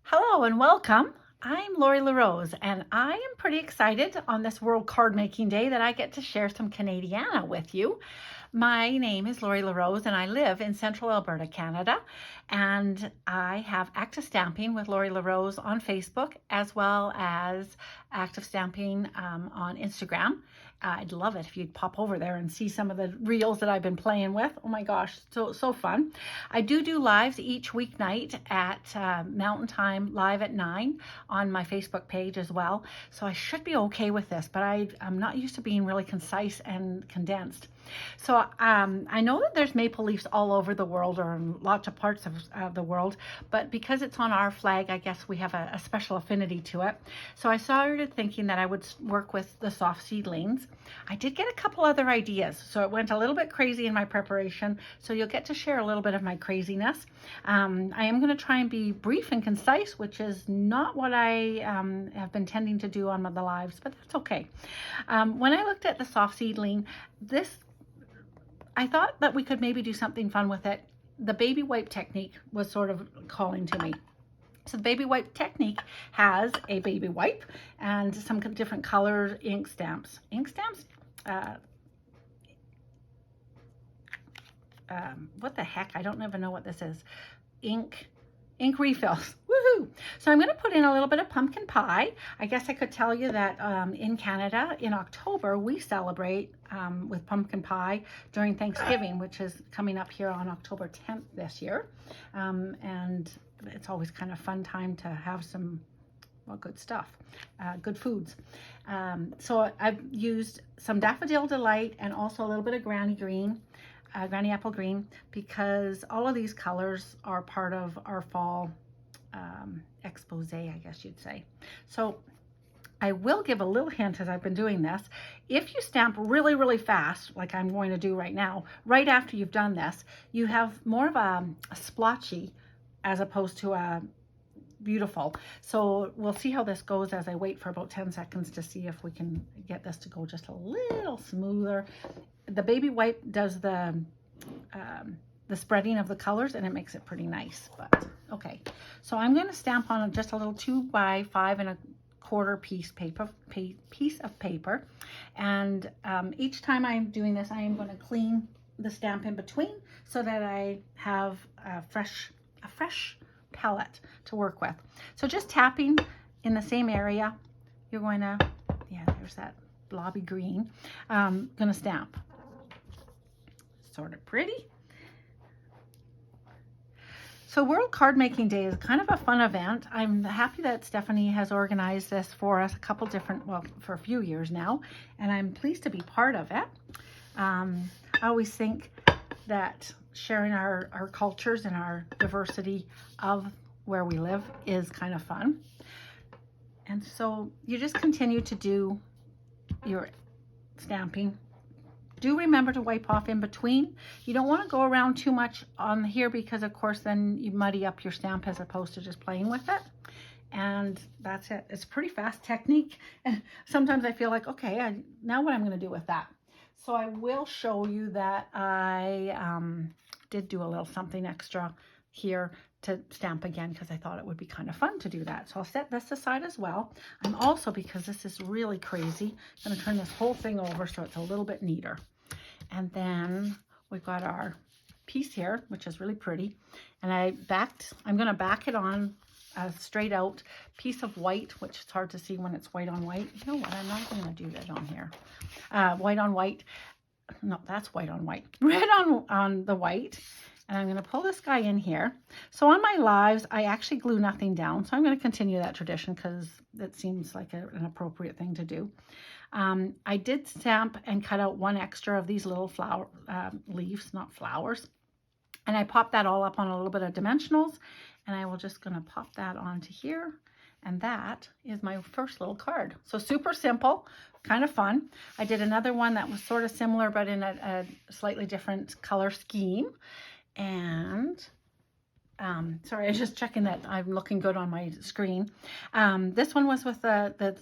Hello and welcome. I'm Lori LaRose, and I am pretty excited on this World Cardmaking Day that I get to share some Canadiana with you. My name is Lori LaRose, and I live in central Alberta, Canada. And I have Active Stamping with Lori LaRose on Facebook, as well as Active Stamping on Instagram. I'd love it if you'd pop over there and see some of the reels that I've been playing with. Oh my gosh, so fun. I do lives each weeknight at Mountain Time, live at 9 on my Facebook page as well. So I should be okay with this, but I'm not used to being really concise and condensed. So I know that there's maple leaves all over the world, or in lots of parts of the world, but because it's on our flag, I guess we have a special affinity to it. So I started thinking that I would work with the soft seedlings. I did get a couple other ideas, so it went a little bit crazy in my preparation, so you'll get to share a little bit of my craziness. I am going to try and be brief and concise, which is not what I have been tending to do on the lives, but that's okay. When I looked at the soft seedling, I thought that we could maybe do something fun with it. The baby wipe technique was sort of calling to me. So the baby wipe technique has a baby wipe and some different colored ink stamps. Ink stamps? What the heck? I don't even know what this is. Ink refills. Woohoo! So I'm going to put in a little bit of pumpkin pie. I guess I could tell you that in Canada, in October, we celebrate with pumpkin pie during Thanksgiving, which is coming up here on October 10th this year. And it's always kind of fun time to have some, well, good stuff, good foods. So I've used some Daffodil Delight and also a little bit of Granny Green. Granny Apple Green, because all of these colors are part of our fall expose, I guess you'd say. So I will give a little hint as I've been doing this. If you stamp really fast, like I'm going to do right now, right after you've done this, you have more of a splotchy as opposed to a beautiful. So we'll see how this goes as I wait for about 10 seconds to see if we can get this to go just a little smoother. The baby wipe does the spreading of the colors, and it makes it pretty nice. But okay, so I'm going to stamp on just a little 2 by 5¼ piece of paper, and each time I'm doing this, I am going to clean the stamp in between so that I have a fresh palette to work with. So just tapping in the same area, you're going to, yeah, there's that blobby green, gonna stamp. Sort of pretty. So World Cardmaking Day is kind of a fun event. I'm happy that Stephanie has organized this for us for a few years now, and I'm pleased to be part of it. I always think that sharing our cultures and our diversity of where we live is kind of fun. And so you just continue to do your stamping. Do remember to wipe off in between. You don't want to go around too much on here, because of course then you muddy up your stamp as opposed to just playing with it. And that's it. It's a pretty fast technique. And sometimes I feel like, okay, now what I'm going to do with that. So I will show you that I did do a little something extra here to stamp again, because I thought it would be kind of fun to do that. So I'll set this aside as well. I'm also, because this is really crazy, going to turn this whole thing over so it's a little bit neater. And then we've got our piece here, which is really pretty. And I'm going to back it on a straight out piece of white, which is hard to see when it's white on white. You know what? I'm not going to do that on here. White on white. No, that's white on white. Red on the white. And I'm going to pull this guy in here. So on my lives, I actually glue nothing down. So I'm going to continue that tradition because it seems like an appropriate thing to do. I did stamp and cut out one extra of these little flower leaves, not flowers. And I popped that all up on a little bit of dimensionals. And I will just going to pop that onto here. And that is my first little card. So super simple, kind of fun. I did another one that was sort of similar, but in a slightly different color scheme. And sorry, I was just checking that I'm looking good on my screen. This one was with the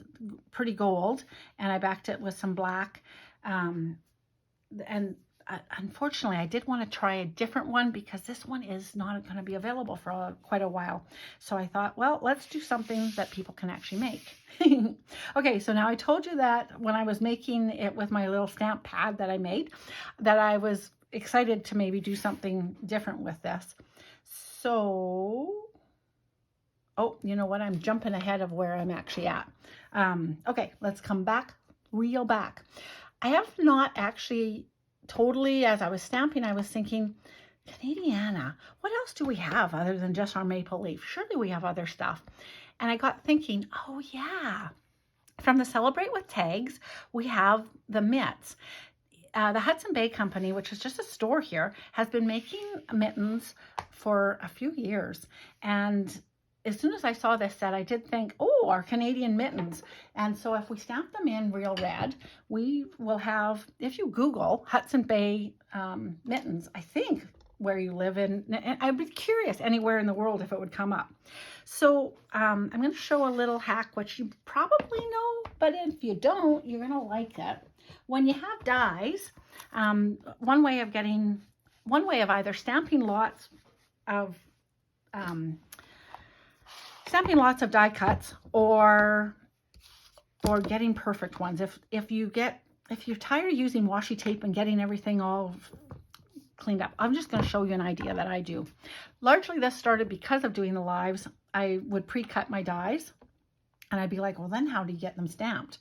pretty gold, and I backed it with some black. And unfortunately, I did want to try a different one because this one is not going to be available for quite a while. So I thought, well, let's do something that people can actually make. Okay, so now I told you that when I was making it with my little stamp pad that I made, that I was excited to maybe do something different with this. So, oh, you know what? I'm jumping ahead of where I'm actually at. Okay, let's come back, reel back. I have not actually totally, as I was stamping, I was thinking, Canadiana, what else do we have other than just our maple leaf? Surely we have other stuff. And I got thinking, oh yeah, from the Celebrate with Tags, we have the mitts. The Hudson Bay Company, which is just a store here, has been making mittens for a few years. And as soon as I saw this set, I did think, oh, our Canadian mittens. And so if we stamp them in real red, we will have, if you Google Hudson Bay mittens, I think where you live in, and I'd be curious anywhere in the world if it would come up. So I'm going to show a little hack, which you probably know, but if you don't, you're going to like it. When you have dies, one way of either stamping lots of die cuts or getting perfect ones. If you're tired of using washi tape and getting everything all cleaned up, I'm just going to show you an idea that I do. Largely this started because of doing the lives. I would pre-cut my dies and I'd be like, well, then how do you get them stamped?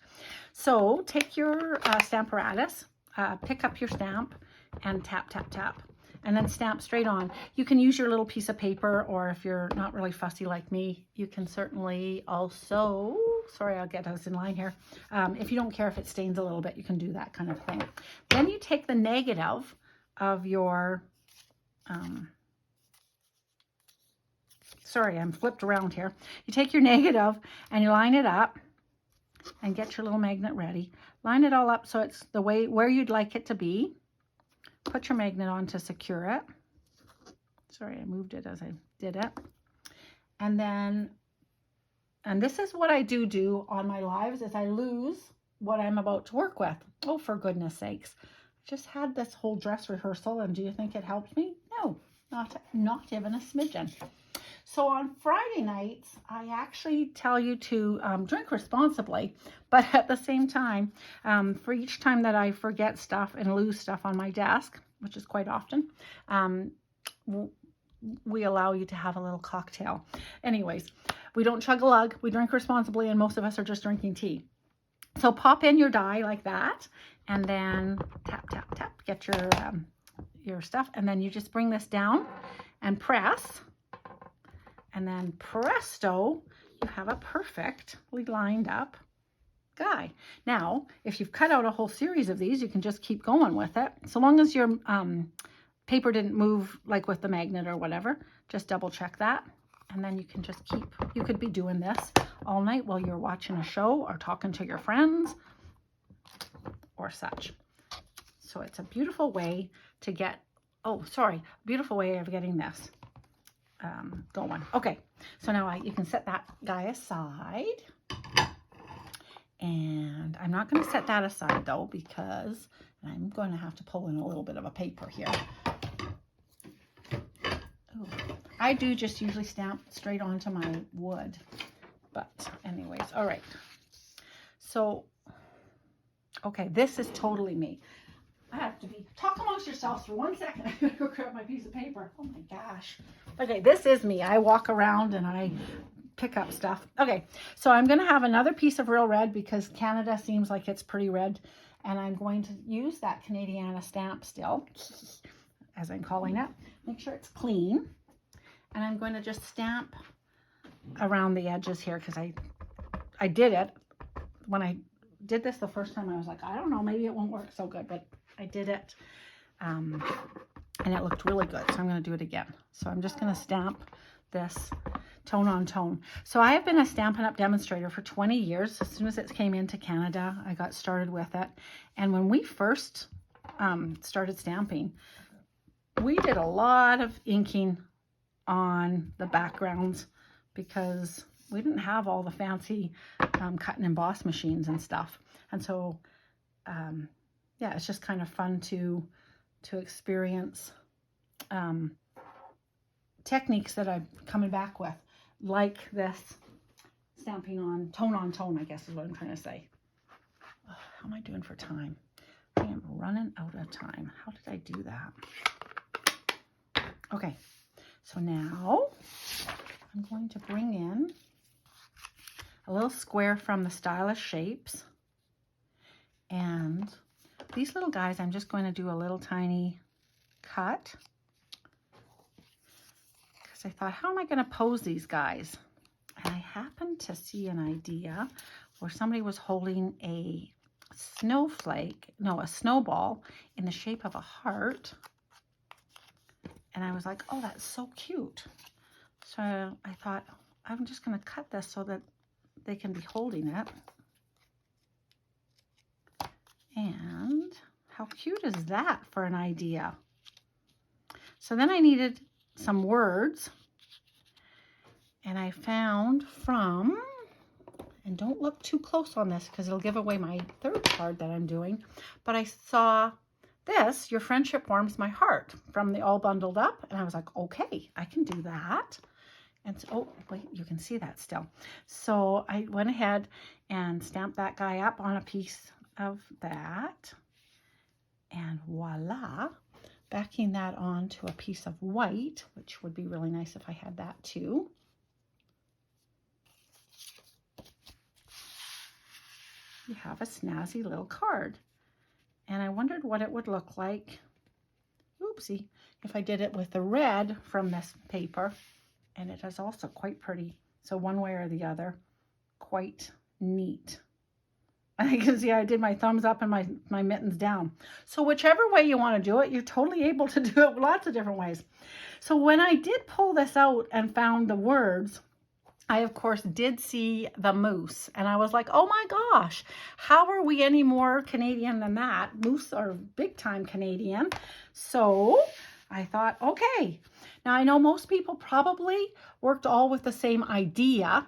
So take your stamparatus, pick up your stamp and tap, tap, tap, and then stamp straight on. You can use your little piece of paper, or if you're not really fussy like me, you can certainly also, sorry, I'll get us in line here. If you don't care if it stains a little bit, you can do that kind of thing. Then you take the negative of your, sorry, I'm flipped around here. You take your negative and you line it up and get your little magnet ready. Line it all up so it's the way where you'd like it to be. Put your magnet on to secure it. Sorry, I moved it as I did it. And then, and this is what I do on my lives, is I lose what I'm about to work with. Oh, for goodness sakes. Just had this whole dress rehearsal, and do you think it helped me? No, not even a smidgen. So on Friday nights, I actually tell you to drink responsibly, but at the same time, for each time that I forget stuff and lose stuff on my desk, which is quite often, we allow you to have a little cocktail. Anyways, we don't chug a lug, we drink responsibly, and most of us are just drinking tea. So pop in your die like that, and then tap, tap, tap, get your stuff, and then you just bring this down and press. And then presto, you have a perfectly lined up guy. Now, if you've cut out a whole series of these, you can just keep going with it. So long as your paper didn't move like with the magnet or whatever, just double check that. And then you can just you could be doing this all night while you're watching a show or talking to your friends or such. So it's a beautiful way to get, beautiful way of getting this going. Okay, so now you can set that guy aside, and I'm not going to set that aside though, because I'm going to have to pull in a little bit of a paper here. Ooh, I do just usually stamp straight onto my wood, but anyways, all right. So, okay, this is totally me. I have to talk amongst yourselves for 1 second. I'm going to go grab my piece of paper. Oh my gosh. Okay, this is me. I walk around and I pick up stuff. Okay, so I'm going to have another piece of real red because Canada seems like it's pretty red. And I'm going to use that Canadiana stamp still, as I'm calling it. Make sure it's clean. And I'm going to just stamp around the edges here because I did it. When I did this the first time, I was like, I don't know, maybe it won't work so good, but I did it, and it looked really good, so I'm going to do it again. So I'm just going to stamp this tone on tone. So I have been a Stampin' Up! Demonstrator for 20 years. As soon as it came into Canada, I got started with it. And when we first started stamping, we did a lot of inking on the backgrounds because we didn't have all the fancy cut and emboss machines and stuff. And so, yeah, it's just kind of fun to to experience techniques that I'm coming back with, like this stamping on tone, I guess is what I'm trying to say. Oh, how am I doing for time? I am running out of time. How did I do that? Okay, so now I'm going to bring in a little square from the Stylish Shapes, and these little guys, I'm just going to do a little tiny cut, because I thought, how am I going to pose these guys? And I happened to see an idea where somebody was holding a snowball in the shape of a heart. And I was like, oh, that's so cute. So I thought, I'm just going to cut this so that they can be holding it. And how cute is that for an idea? So then I needed some words. And I found from, and don't look too close on this because it'll give away my third card that I'm doing, but I saw this, Your Friendship Warms My Heart, from the All Bundled Up, and I was like, okay, I can do that. And so, oh, wait, you can see that still. So I went ahead and stamped that guy up on a piece of that, and voila, backing that onto a piece of white, which would be really nice if I had that too. You have a snazzy little card. And I wondered what it would look like, oopsie, if I did it with the red from this paper. And it is also quite pretty. So one way or the other, quite neat. And you can see I did my thumbs up and my mittens down. So whichever way you want to do it, you're totally able to do it lots of different ways. So when I did pull this out and found the words, I, of course, did see the moose, and I was like, oh my gosh, how are we any more Canadian than that? Moose are big time Canadian. So I thought, okay. Now, I know most people probably worked all with the same idea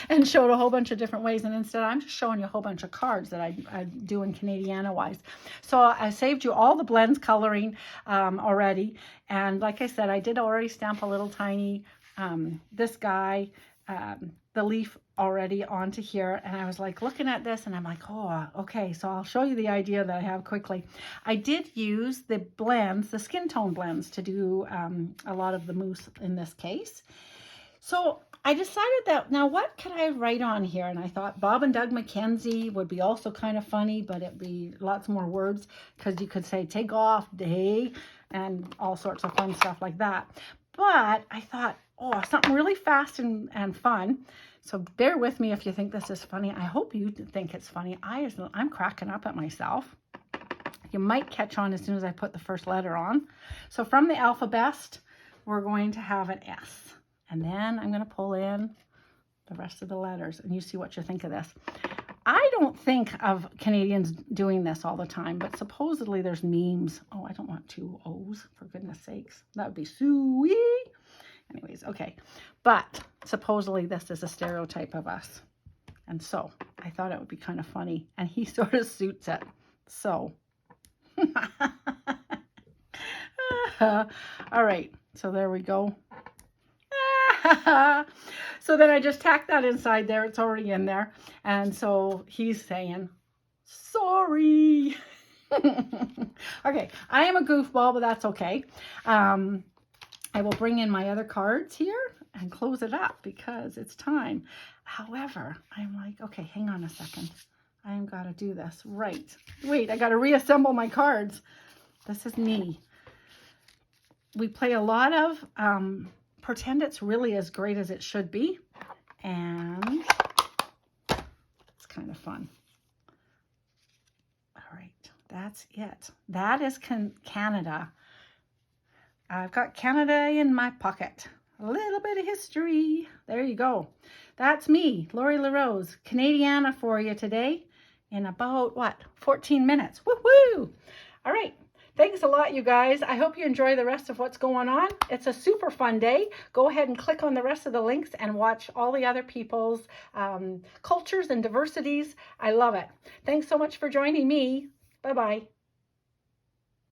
and showed a whole bunch of different ways, and instead I'm just showing you a whole bunch of cards that I do in Canadiana wise. So I saved you all the blends coloring already, and like I said, I did already stamp a little tiny this guy, the leaf already onto here, and I was like looking at this and I'm like, oh, okay, so I'll show you the idea that I have quickly. I did use the blends, the skin tone blends, to do a lot of the moose in this case. So I decided that, now what could I write on here? And I thought Bob and Doug McKenzie would be also kind of funny, but it'd be lots more words, because you could say take off day and all sorts of fun stuff like that. But I thought, oh, something really fast and fun. So bear with me if you think this is funny. I hope you think it's funny. I'm cracking up at myself. You might catch on as soon as I put the first letter on. So from the alphabet, we're going to have an S. And then I'm going to pull in the rest of the letters, and you see what you think of this. I don't think of Canadians doing this all the time, but supposedly there's memes. Oh, I don't want two O's, for goodness sakes. That would be sweet. Anyways, okay. But supposedly this is a stereotype of us. And so I thought it would be kind of funny. And he sort of suits it. So. All right. So there we go. So then I just tacked that inside there. It's already in there. And so he's saying, sorry. Okay. I am a goofball, but that's okay. I will bring in my other cards here and close it up because it's time. However, I'm like, okay, hang on a second. I've got to do this. Right. Wait, I got to reassemble my cards. This is me. We play a lot of pretend it's really as great as it should be. And it's kind of fun. All right, that's it. That is Canada. I've got Canada in my pocket. A little bit of history. There you go. That's me, Lori LaRose, Canadiana for you today in about, 14 minutes. Woohoo! All right. Thanks a lot, you guys. I hope you enjoy the rest of what's going on. It's a super fun day. Go ahead and click on the rest of the links and watch all the other people's cultures and diversities. I love it. Thanks so much for joining me. Bye-bye.